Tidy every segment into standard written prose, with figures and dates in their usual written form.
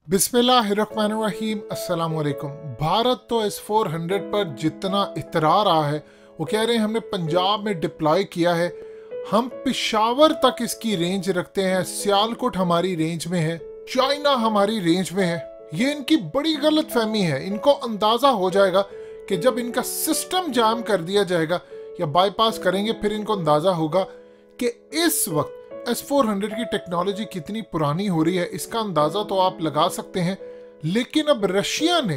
बिस्मिल्लाहिर्रहमानिर्रहीम अस्सलाम वालेकुम। भारत तो S-400 पर जितना इतरा रहा है, वो कह रहे हैं हमने पंजाब में डिप्लॉय किया है, हम पिशावर तक इसकी रेंज रखते हैं, सियालकोट हमारी रेंज में है, चाइना हमारी रेंज में है। ये इनकी बड़ी गलत फहमी है। इनको अंदाजा हो जाएगा कि जब इनका सिस्टम जाम कर दिया जाएगा या बाईपास करेंगे, फिर इनको अंदाजा होगा कि इस वक्त S-400 की टेक्नोलॉजी कितनी पुरानी हो रही है। इसका अंदाजा तो आप लगा सकते हैं। लेकिन अब रशिया ने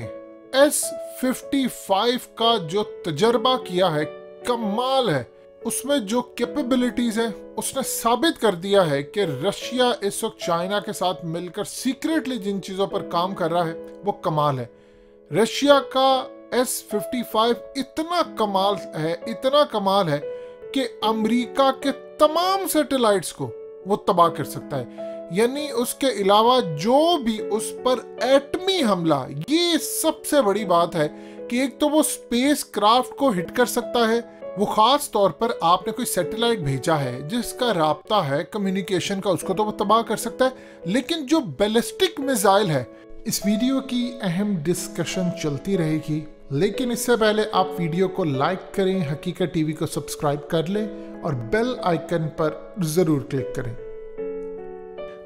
S-55 का जो तजर्बा किया है, कमाल है। उसमें जो कैपेबिलिटीज है, उसने साबित कर दिया है कि रशिया इस वक्त चाइना के साथ मिलकर सीक्रेटली जिन चीजों पर काम कर रहा है वो कमाल है। रशिया का S-55 इतना कमाल है कि अमेरिका के तमाम सैटेलाइट्स को वो तबाह कर सकता है। यानी उसके अलावा जो भी उस पर एटमी हमला, ये सबसे बड़ी बात है कि एक तो वो स्पेस क्राफ्ट को हिट कर सकता है। वो खास तौर पर आपने कोई सैटेलाइट भेजा है जिसका राब्ता है कम्युनिकेशन का, उसको तो वो तबाह कर सकता है। लेकिन जो बैलिस्टिक मिसाइल है, इस वीडियो की अहम डिस्कशन चलती रहेगी। लेकिन इससे पहले आप वीडियो को लाइक करें, हकीकत टीवी को सब्सक्राइब कर लें और बेल आइकन पर जरूर क्लिक करें।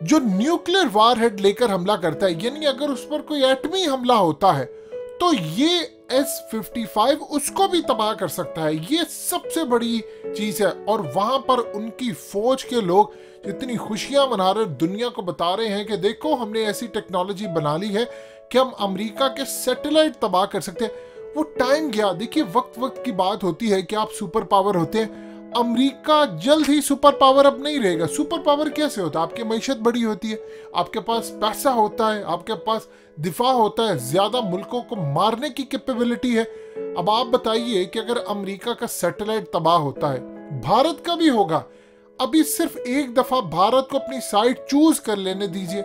जो न्यूक्लियर वारहेड लेकर हमला करता है, यानी अगर उस पर कोई एटमी हमला होता है तो ये S-55 उसको भी तबाह कर सकता है। ये सबसे बड़ी चीज है। और वहां पर उनकी फौज के लोग जितनी खुशियां मना रहे, दुनिया को बता रहे हैं कि देखो हमने ऐसी टेक्नोलॉजी बना ली है कि हम अमेरिका के सैटेलाइट तबाह कर सकते हैं। वो टाइम गया। देखिए, वक्त की बात होती है कि आप सुपर पावर होते हैं। अमेरिका जल्द ही सुपर पावर अब नहीं रहेगा। सुपर पावर कैसे होता है? आपकी मईशत बड़ी होती है, आपके पास पैसा होता है, आपके पास दिफा होता है, ज्यादा मुल्कों को मारने की कैपेबिलिटी है। अब आप बताइए कि अगर अमेरिका का सैटेलाइट तबाह होता है, भारत का भी होगा। अभी सिर्फ एक दफा भारत को अपनी साइड चूज कर लेने दीजिए।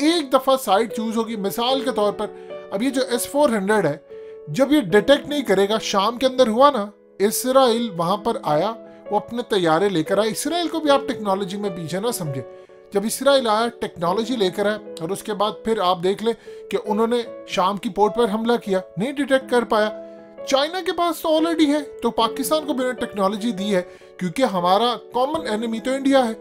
एक दफा साइड चूज होगी। मिसाल के तौर पर अब ये जो S-400 है, जब ये डिटेक्ट नहीं करेगा, शाम के अंदर हुआ ना, इसराइल वहां पर आया, वो अपने तैयारे लेकर आया। इसराइल को भी आप टेक्नोलॉजी में पीछे ना समझे। जब इसराइल आया, टेक्नोलॉजी लेकर आया, और उसके बाद फिर आप देख ले कि उन्होंने शाम की पोर्ट पर हमला किया, नहीं डिटेक्ट कर पाया। चाइना के पास तो ऑलरेडी है, तो पाकिस्तान को भी टेक्नोलॉजी दी है, क्योंकि हमारा कॉमन एनिमी तो इंडिया है।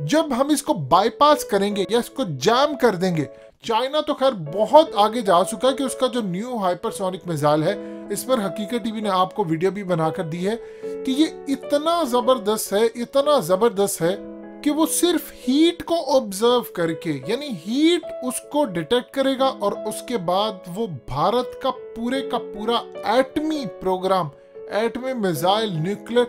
जब हम इसको बाईपास करेंगे या इसको जैम कर देंगे, चाइना तो खैर बहुत आगे जा चुका है कि उसका जो न्यू हाइपरसोनिक मिसाइल है, इस पर हकीकत टीवी ने आपको वीडियो भी बनाकर दी है कि ये इतना जबरदस्त है कि वो सिर्फ हीट को ऑब्जर्व करके, यानी हीट उसको डिटेक्ट करेगा और उसके बाद वो भारत का पूरा एटमी प्रोग्राम, एटमी मिसाइल, न्यूक्लियर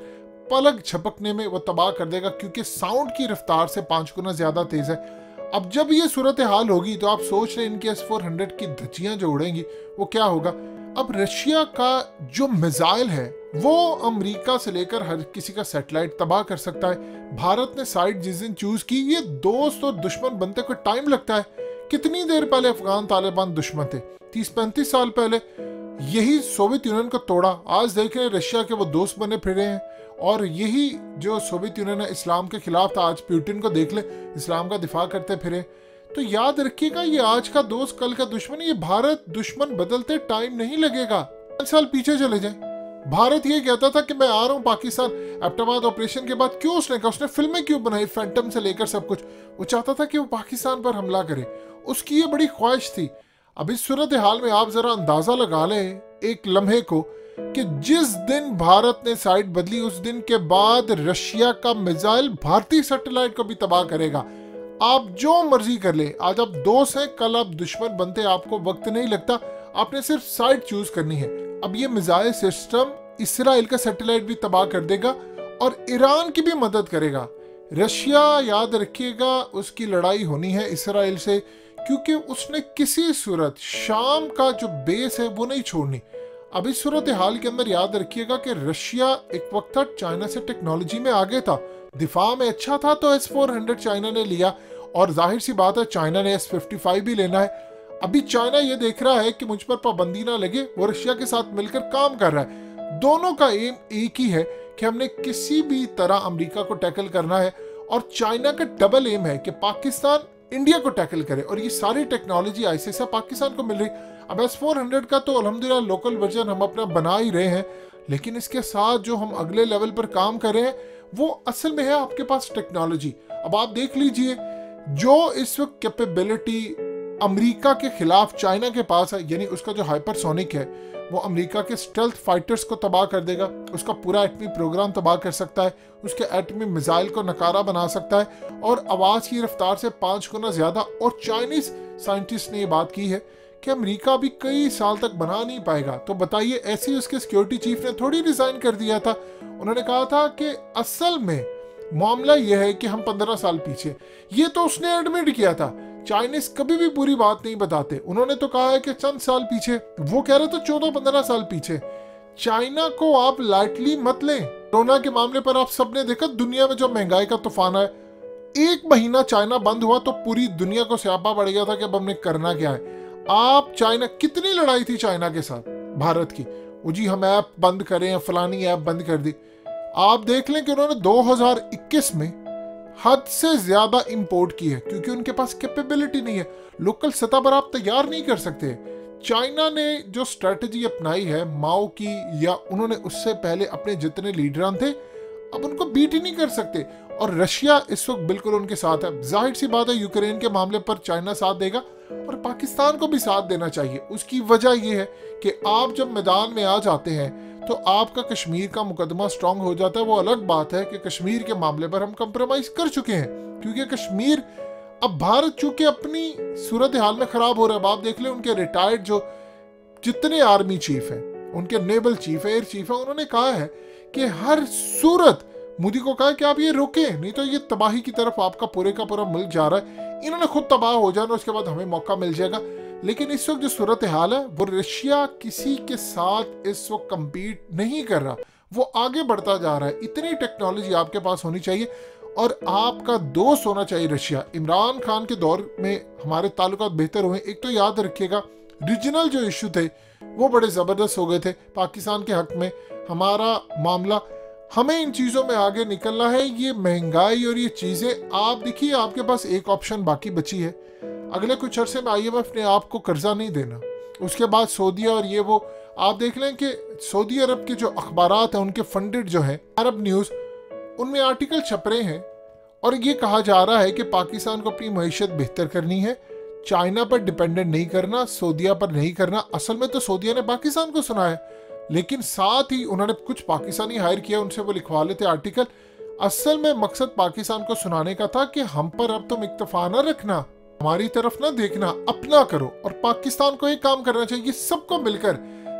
पलक झपकने में वो तबाह कर देगा, क्योंकि साउंड की रफ्तार से 5 गुना ज्यादा तेज है। अब जब ये सूरत हाल होगी तो आप सोच रहे हैं इनकी S-400 की धज्जियां जो उड़ेंगी वो क्या होगा। अब रशिया का जो मिसाइल है वो अमेरिका से लेकर हर किसी का सैटेलाइट तबाह कर सकता है। भारत ने साइड जिस दिन चूज की, ये दोस्त और दुश्मन बनते कोई टाइम लगता है। कितनी देर पहले अफगान तालिबान दुश्मन थे? 30-35 साल पहले यही सोवियत यूनियन को तोड़ा। आज देख रहे हैं रशिया के वो दोस्त बने फिरे हैं। और यही जो सोवियत यूनियन है इस्लाम के खिलाफ था, आज पुतिन को देख ले, इस्लाम का दिफा करते फिरे। तो याद रखिएगा, ये आज का दोस्त कल का दुश्मन। ये भारत दुश्मन बदलते टाइम नहीं लगेगा। 5 साल पीछे चले जाए, भारत ये कहता था कि मैं आ रहा हूँ पाकिस्तान। एबटाबाद ऑपरेशन के बाद क्यों उसने कहा, उसने फिल्में क्यों बनाई, फैंटम से लेकर सब कुछ। वो चाहता था कि वो पाकिस्तान पर हमला करे, उसकी ये बड़ी ख्वाहिश थी। अब इस सूरत हाल में आप जरा अंदाजा लगा लें एक लम्हे को कि जिस दिन भारत ने साइड बदली, उस दिन के बाद रशिया का मिसाइल भारतीय सैटेलाइट को भी तबाह करेगा। आप जो मर्जी कर ले, आज आप दोस्त हैं, कल आप दुश्मन बनते, आपको वक्त नहीं लगता, आपने सिर्फ साइड चूज करनी है। अब ये मिसाइल सिस्टम इसराइल का सैटेलाइट भी तबाह कर देगा और ईरान की भी मदद करेगा। रशिया, याद रखिएगा, उसकी लड़ाई होनी है इसराइल से, क्योंकि उसने किसी सूरत शाम का जो बेस है वो नहीं छोड़नी। अब इस सूरत हाल के अंदर याद रखिएगा कि रशिया एक वक्त था चाइना से टेक्नोलॉजी में आगे था, दिफा में अच्छा था, तो S-400 चाइना ने लिया। और जाहिर सी बात है चाइना ने S-55 भी लेना है। अभी चाइना ये देख रहा है कि मुझ पर पाबंदी ना लगे, वो रशिया के साथ मिलकर काम कर रहा है। दोनों का एम एक ही है कि हमने किसी भी तरह अमेरिका को टैकल करना है। और चाइना का डबल एम है कि पाकिस्तान इंडिया को टैकल करे। और ये सारी टेक्नोलॉजी आईएसएस पाकिस्तान को मिल रही। अब S-400 का तो अल्हम्दुलिल्लाह लोकल वर्जन हम अपना बना ही रहे हैं, लेकिन इसके साथ जो हम अगले लेवल पर काम कर रहे हैं वो असल में है आपके पास टेक्नोलॉजी। अब आप देख लीजिए जो इस वक्त कैपेबिलिटी अमेरिका के खिलाफ चाइना के पास है, यानी उसका जो हाइपरसोनिक है वो अमेरिका के स्टेल्थ फाइटर्स को तबाह कर देगा, उसका पूरा एटमी प्रोग्राम तबाह कर सकता है, उसके एटमी मिसाइल को नकारा बना सकता है और आवाज की रफ्तार से 5 गुना ज्यादा। और चाइनीज साइंटिस्ट ने ये बात की है कि अमेरिका भी कई साल तक बना नहीं पाएगा। तो बताइए, ऐसे ही उसके सिक्योरिटी चीफ ने थोड़ी रिजाइन कर दिया था। उन्होंने कहा था कि असल में मामला यह है कि हम 15 साल पीछे, ये तो उसने एडमिट किया था। चाइनीज कभी भी पूरी बात नहीं बताते। उन्होंने तो कहा है कि चंद साल पीछे, वो कह रहे थे 14-15 साल पीछे। चाइना को आप लाइटली मत लें। कोरोना के मामले पर आप सबने देखा दुनिया में जो महंगाई का तूफान है, 1 महीना चाइना बंद हुआ तो पूरी दुनिया को स्यापा पड़ गया था कि अब हमने करना क्या है। आप चाइना, कितनी लड़ाई थी चाइना के साथ भारत की, वो जी हम ऐप बंद करें, फलानी ऐप बंद कर दी। आप देख लें कि उन्होंने 2021 में हद से ज्यादा इंपोर्ट की है क्योंकि उनके पास कैपेबिलिटी नहीं है। लोकल सतह पर आप तैयार नहीं कर सकते। चाइना ने जो स्ट्रेटजी अपनाई है माओ की, या उन्होंने उससे पहले अपने जितने लीडरान थे अब उनको बीट ही नहीं कर सकते। और रशिया इस वक्त बिल्कुल उनके साथ है। जाहिर सी बात है यूक्रेन के मामले पर चाइना साथ देगा और पाकिस्तान को भी साथ देना चाहिए। उसकी वजह यह है कि आप जब मैदान में आ जाते हैं तो आपका कश्मीर का मुकदमा स्ट्रांग हो जाता है। वो अलग बात है कि कश्मीर के मामले पर हम कंप्रोमाइज कर चुके हैं क्योंकि कश्मीर अब भारत चूंकि अपनी सूरत हाल में खराब हो रहा है। आप देख लें उनके रिटायर्ड जो जितने आर्मी चीफ हैं, उनके नेवल चीफ है, एयर चीफ है, उन्होंने कहा है कि हर सूरत मोदी को कहा कि आप ये रोकें, नहीं तो ये तबाही की तरफ आपका पूरे का पूरा मुल्क जा रहा है। इन्होंने खुद तबाह हो जाना, उसके बाद हमें मौका मिल जाएगा। लेकिन इस वक्त जो सूरत हाल है वो रशिया किसी के साथ इस वक्त कम्पीट नहीं कर रहा, वो आगे बढ़ता जा रहा है। इतनी टेक्नोलॉजी आपके पास होनी चाहिए और आपका दोस्त होना चाहिए रशिया। इमरान खान के दौर में हमारे ताल्लुकात बेहतर हुए। एक तो याद रखिएगा रीजनल जो इशू थे वो बड़े ज़बरदस्त हो गए थे पाकिस्तान के हक में। हमारा मामला, हमें इन चीज़ों में आगे निकलना है। ये महंगाई और ये चीज़ें, आप देखिए आपके पास एक ऑप्शन बाकी बची है। अगले कुछ अरसे में IMF ने आपको कर्जा नहीं देना, उसके बाद सऊदीया और ये वो। आप देख लें कि सऊदी अरब के जो अखबारात हैं उनके फंडेड जो हैं अरब न्यूज़, उनमें आर्टिकल छप रहे हैं और ये कहा जा रहा है कि पाकिस्तान को अपनी मईशत बेहतर करनी है, चाइना पर डिपेंडेंट नहीं करना, सऊदीया पर नहीं करना। असल में तो सऊदीया ने पाकिस्तान को सुना है, लेकिन साथ ही उन्होंने कुछ पाकिस्तानी हायर किया, उनसे वो लिखवा लेते आर्टिकल। असल में मकसद पाकिस्तान को सुनाने का था कि हम पर अब तुम इक्तफा न रखना, हमारी तरफ ना देखना, अपना करो। और पाकिस्तान को एक काम करना चाहिए, सबको मिलकर,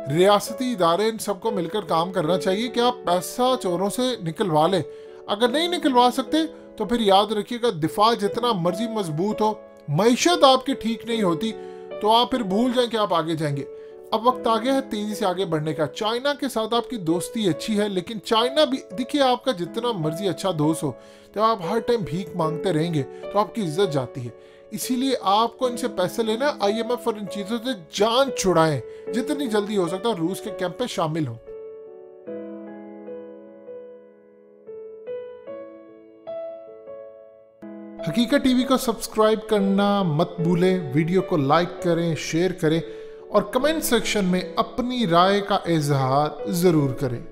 रियासती इदारे इन सबको मिलकर काम करना चाहिए कि आप पैसा चोरों से निकलवा लें। अगर नहीं निकलवा सकते तो फिर याद रखिएगा दिफा जितना मर्जी मजबूत हो, मईशत आपकी ठीक नहीं होती तो आप फिर भूल जाएं कि आप आगे जाएंगे। अब वक्त आ गया है तेजी से आगे बढ़ने का। चाइना के साथ आपकी दोस्ती अच्छी है, लेकिन चाइना भी, देखिए आपका जितना मर्जी अच्छा दोस्त हो, तो आप हर टाइम भीख मांगते रहेंगे तो आपकी इज्जत जाती है। इसीलिए आपको इनसे पैसे लेना, IMF और इन चीजों से जान छुड़ाएं, जितनी जल्दी हो सकता है रूस के कैंप पे शामिल हो। हकीकत टीवी को सब्सक्राइब करना मत भूलें, वीडियो को लाइक करें, शेयर करें और कमेंट सेक्शन में अपनी राय का इजहार जरूर करें।